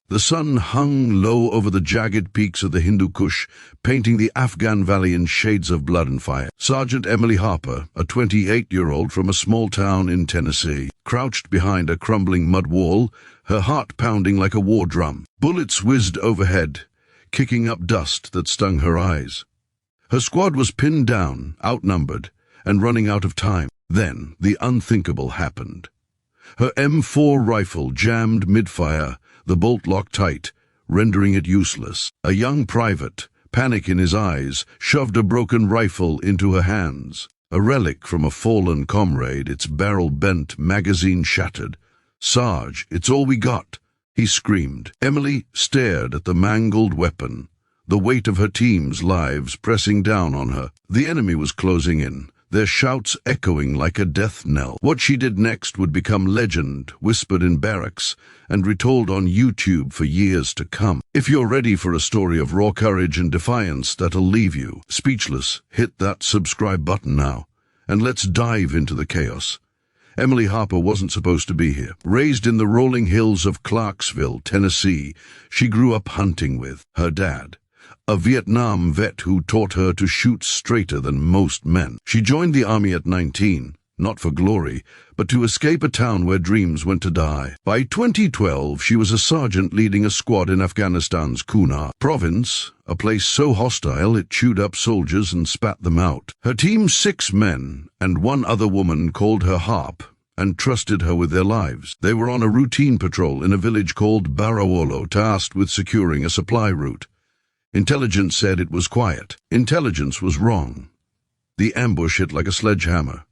The sun hung low over the jagged peaks of the Hindu Kush, painting the Afghan valley in shades of blood and fire. Sergeant Emily Harper, a 28-year-old from a small town in Tennessee, crouched behind a crumbling mud wall, her heart pounding like a war drum. Bullets whizzed overhead, kicking up dust that stung her eyes. Her squad was pinned down, outnumbered, and running out of time. Then the unthinkable happened. Her M4 rifle jammed mid-fire, the bolt locked tight, rendering it useless. A young private, panic in his eyes, shoved a broken rifle into her hands. A relic from a fallen comrade, its barrel bent, magazine shattered. "Sarge, it's all we got," he screamed. Emily stared at the mangled weapon, the weight of her team's lives pressing down on her. The enemy was closing in, their shouts echoing like a death knell. What she did next would become legend, whispered in barracks, and retold on YouTube for years to come. If you're ready for a story of raw courage and defiance that'll leave you speechless, hit that subscribe button now, and let's dive into the chaos. Emily Harper wasn't supposed to be here. Raised in the rolling hills of Clarksville, Tennessee, she grew up hunting with her dad, a Vietnam vet who taught her to shoot straighter than most men. She joined the army at 19, not for glory, but to escape a town where dreams went to die. By 2012, she was a sergeant leading a squad in Afghanistan's Kunar province, a place so hostile it chewed up soldiers and spat them out. Her team, 6 men, and 1 other woman called her Harp and trusted her with their lives. They were on a routine patrol in a village called Barawolo, tasked with securing a supply route. Intelligence said it was quiet. Intelligence was wrong. The ambush hit like a sledgehammer.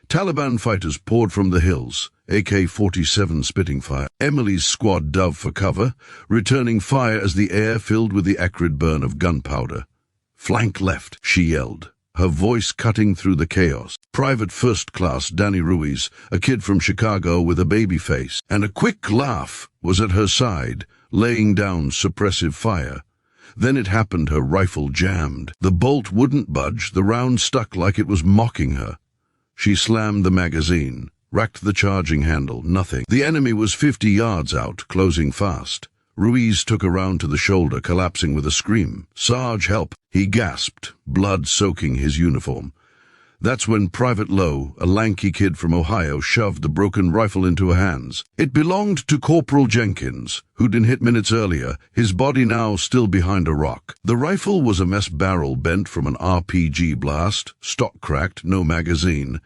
Taliban fighters poured from the hills, AK-47 spitting fire. Emily's squad dove for cover, returning fire as the air filled with the acrid burn of gunpowder. "Flank left," she yelled, her voice cutting through the chaos. Private First Class Danny Ruiz, a kid from Chicago with a baby face and a quick laugh, was at her side, laying down suppressive fire. Then it happened. Her rifle jammed. The bolt wouldn't budge, the round stuck like it was mocking her. She slammed the magazine, racked the charging handle, nothing. The enemy was 50 yards out, closing fast. Ruiz took a round to the shoulder, collapsing with a scream. "Sarge, help!" he gasped, blood soaking his uniform. That's when Private Lowe, a lanky kid from Ohio, shoved the broken rifle into her hands. It belonged to Corporal Jenkins, who'd been hit minutes earlier, his body now still behind a rock. The rifle was a mess, barrel bent from an RPG blast, stock cracked, no magazine.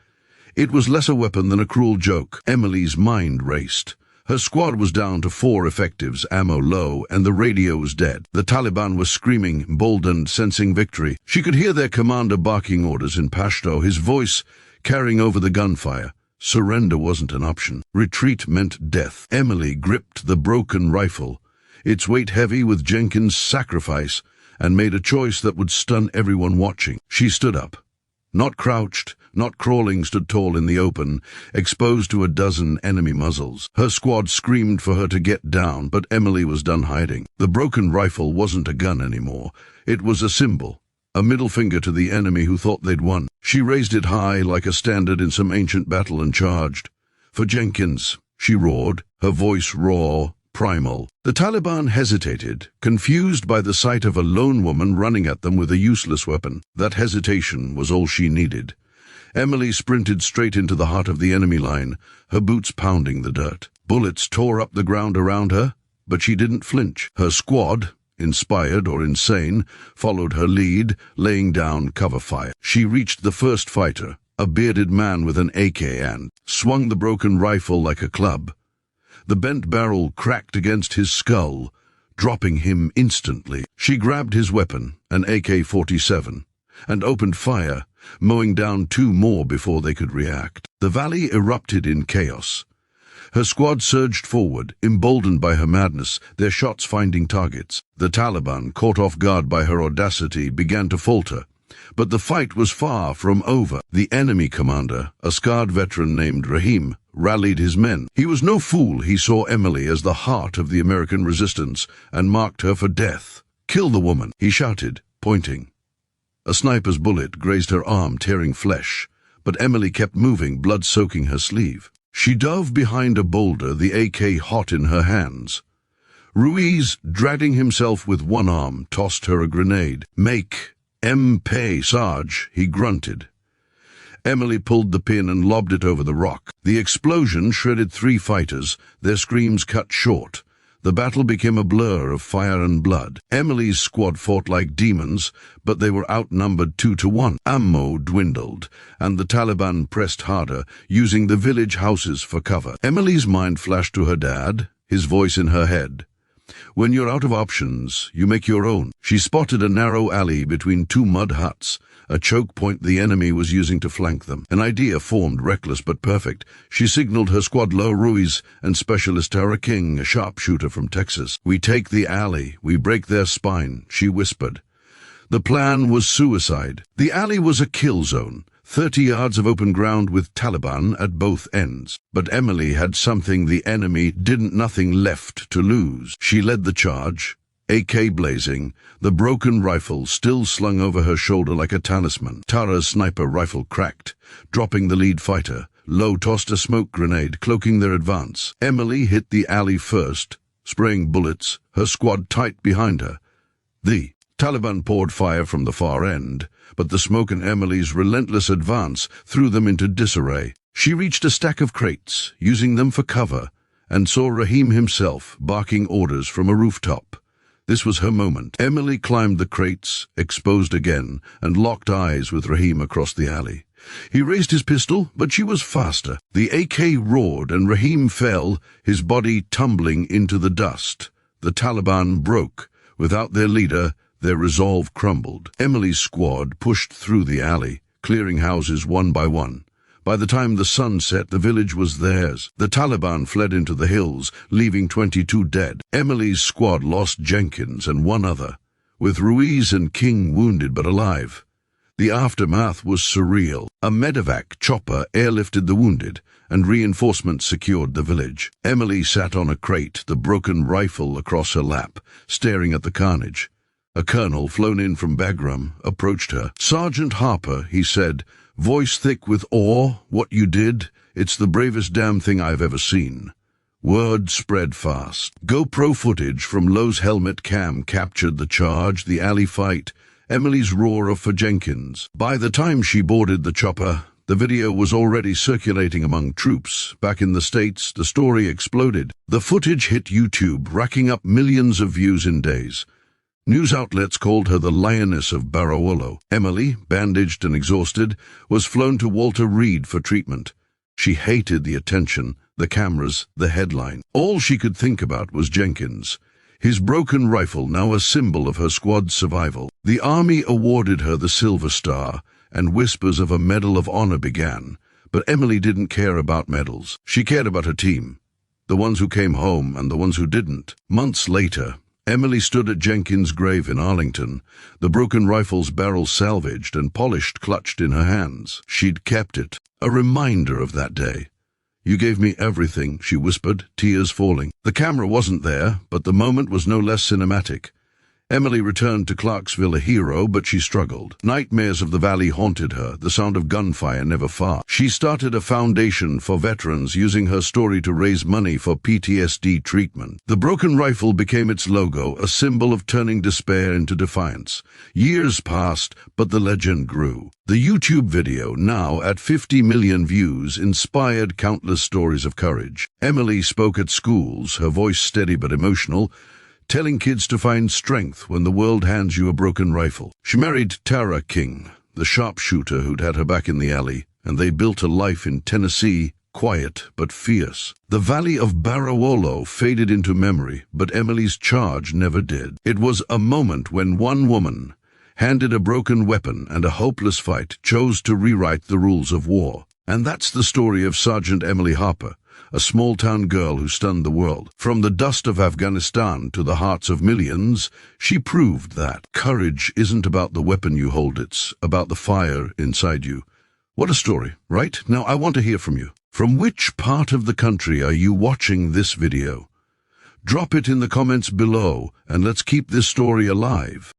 It was less a weapon than a cruel joke. Emily's mind raced. Her squad was down to 4 effectives, ammo low, and the radio was dead. The Taliban was screaming, emboldened, sensing victory. She could hear their commander barking orders in Pashto, his voice carrying over the gunfire. Surrender wasn't an option. Retreat meant death. Emily gripped the broken rifle, its weight heavy with Jenkins' sacrifice, and made a choice that would stun everyone watching. She stood up. Not crouched, not crawling, stood tall in the open, exposed to a dozen enemy muzzles. Her squad screamed for her to get down, but Emily was done hiding. The broken rifle wasn't a gun anymore. It was a symbol, a middle finger to the enemy who thought they'd won. She raised it high like a standard in some ancient battle and charged. "For Jenkins," she roared, her voice raw, primal. The Taliban hesitated, confused by the sight of a lone woman running at them with a useless weapon. That hesitation was all she needed. Emily sprinted straight into the heart of the enemy line, her boots pounding the dirt. Bullets tore up the ground around her, but she didn't flinch. Her squad, inspired or insane, followed her lead, laying down cover fire. She reached the first fighter, a bearded man with an AK, and swung the broken rifle like a club. The bent barrel cracked against his skull, dropping him instantly. She grabbed his weapon, an AK-47, and opened fire, mowing down 2 more before they could react. The valley erupted in chaos. Her squad surged forward, emboldened by her madness, their shots finding targets. The Taliban, caught off guard by her audacity, began to falter. But the fight was far from over. The enemy commander, a scarred veteran named Rahim, rallied his men. He was no fool. He saw Emily as the heart of the American resistance and marked her for death. "Kill the woman," he shouted, pointing. A sniper's bullet grazed her arm, tearing flesh, but Emily kept moving, blood soaking her sleeve. She dove behind a boulder, the AK hot in her hands. Ruiz, dragging himself with one arm, tossed her a grenade. "Make pay, Sarge," he grunted. Emily pulled the pin and lobbed it over the rock. The explosion shredded 3 fighters, their screams cut short. The battle became a blur of fire and blood. Emily's squad fought like demons, but they were outnumbered 2 to 1. Ammo dwindled, and the Taliban pressed harder, using the village houses for cover. Emily's mind flashed to her dad, his voice in her head. "When you're out of options, you make your own." She spotted a narrow alley between 2 mud huts, a choke point the enemy was using to flank them. An idea formed, reckless but perfect. She signaled her squad low, Ruiz and Specialist Tara King, a sharpshooter from Texas. "We take the alley, we break their spine," she whispered. The plan was suicide. The alley was a kill zone, 30 yards of open ground with Taliban at both ends. But Emily had something the enemy didn't, nothing left to lose. She led the charge, AK blazing, the broken rifle still slung over her shoulder like a talisman. Tara's sniper rifle cracked, dropping the lead fighter. Lowe tossed a smoke grenade, cloaking their advance. Emily hit the alley first, spraying bullets, her squad tight behind her. The Taliban poured fire from the far end, but the smoke and Emily's relentless advance threw them into disarray. She reached a stack of crates, using them for cover, and saw Rahim himself barking orders from a rooftop. This was her moment. Emily climbed the crates, exposed again, and locked eyes with Rahim across the alley. He raised his pistol, but she was faster. The AK roared, and Rahim fell, his body tumbling into the dust. The Taliban broke. Without their leader, their resolve crumbled. Emily's squad pushed through the alley, clearing houses one by one. By the time the sun set, the village was theirs. The Taliban fled into the hills, leaving 22 dead. Emily's squad lost Jenkins and 1 other, with Ruiz and King wounded but alive. The aftermath was surreal. A medevac chopper airlifted the wounded, and reinforcements secured the village. Emily sat on a crate, the broken rifle across her lap, staring at the carnage. A colonel, flown in from Bagram, approached her. "Sergeant Harper," he said, voice thick with awe, "what you did, it's the bravest damn thing I've ever seen." Word spread fast. GoPro footage from Lowe's helmet cam captured the charge, the alley fight, Emily's roar for Jenkins. By the time she boarded the chopper, the video was already circulating among troops. Back in the States, the story exploded. The footage hit YouTube, racking up millions of views in days. News outlets called her the Lioness of Barrawolo. Emily, bandaged and exhausted, was flown to Walter Reed for treatment. She hated the attention, the cameras, the headline. All she could think about was Jenkins, his broken rifle now a symbol of her squad's survival. The army awarded her the Silver Star, and whispers of a Medal of Honor began. But Emily didn't care about medals. She cared about her team, the ones who came home and the ones who didn't. Months later, Emily stood at Jenkins' grave in Arlington, the broken rifle's barrel salvaged and polished clutched in her hands. She'd kept it, a reminder of that day. "You gave me everything," she whispered, tears falling. The camera wasn't there, but the moment was no less cinematic. Emily returned to Clarksville a hero, but she struggled. Nightmares of the valley haunted her, the sound of gunfire never far. She started a foundation for veterans, using her story to raise money for PTSD treatment. The broken rifle became its logo, a symbol of turning despair into defiance. Years passed, but the legend grew. The YouTube video, now at 50 million views, inspired countless stories of courage. Emily spoke at schools, her voice steady but emotional, telling kids to find strength when the world hands you a broken rifle. She married Tara King, the sharpshooter who'd had her back in the alley, and they built a life in Tennessee, quiet but fierce. The valley of Barrawolo faded into memory, but Emily's charge never did. It was a moment when one woman, handed a broken weapon and a hopeless fight, chose to rewrite the rules of war. And that's the story of Sergeant Emily Harper, a small-town girl who stunned the world. From the dust of Afghanistan to the hearts of millions, she proved that courage isn't about the weapon you hold, it's about the fire inside you. What a story, right? Now I want to hear from you. From which part of the country are you watching this video? Drop it in the comments below, and let's keep this story alive.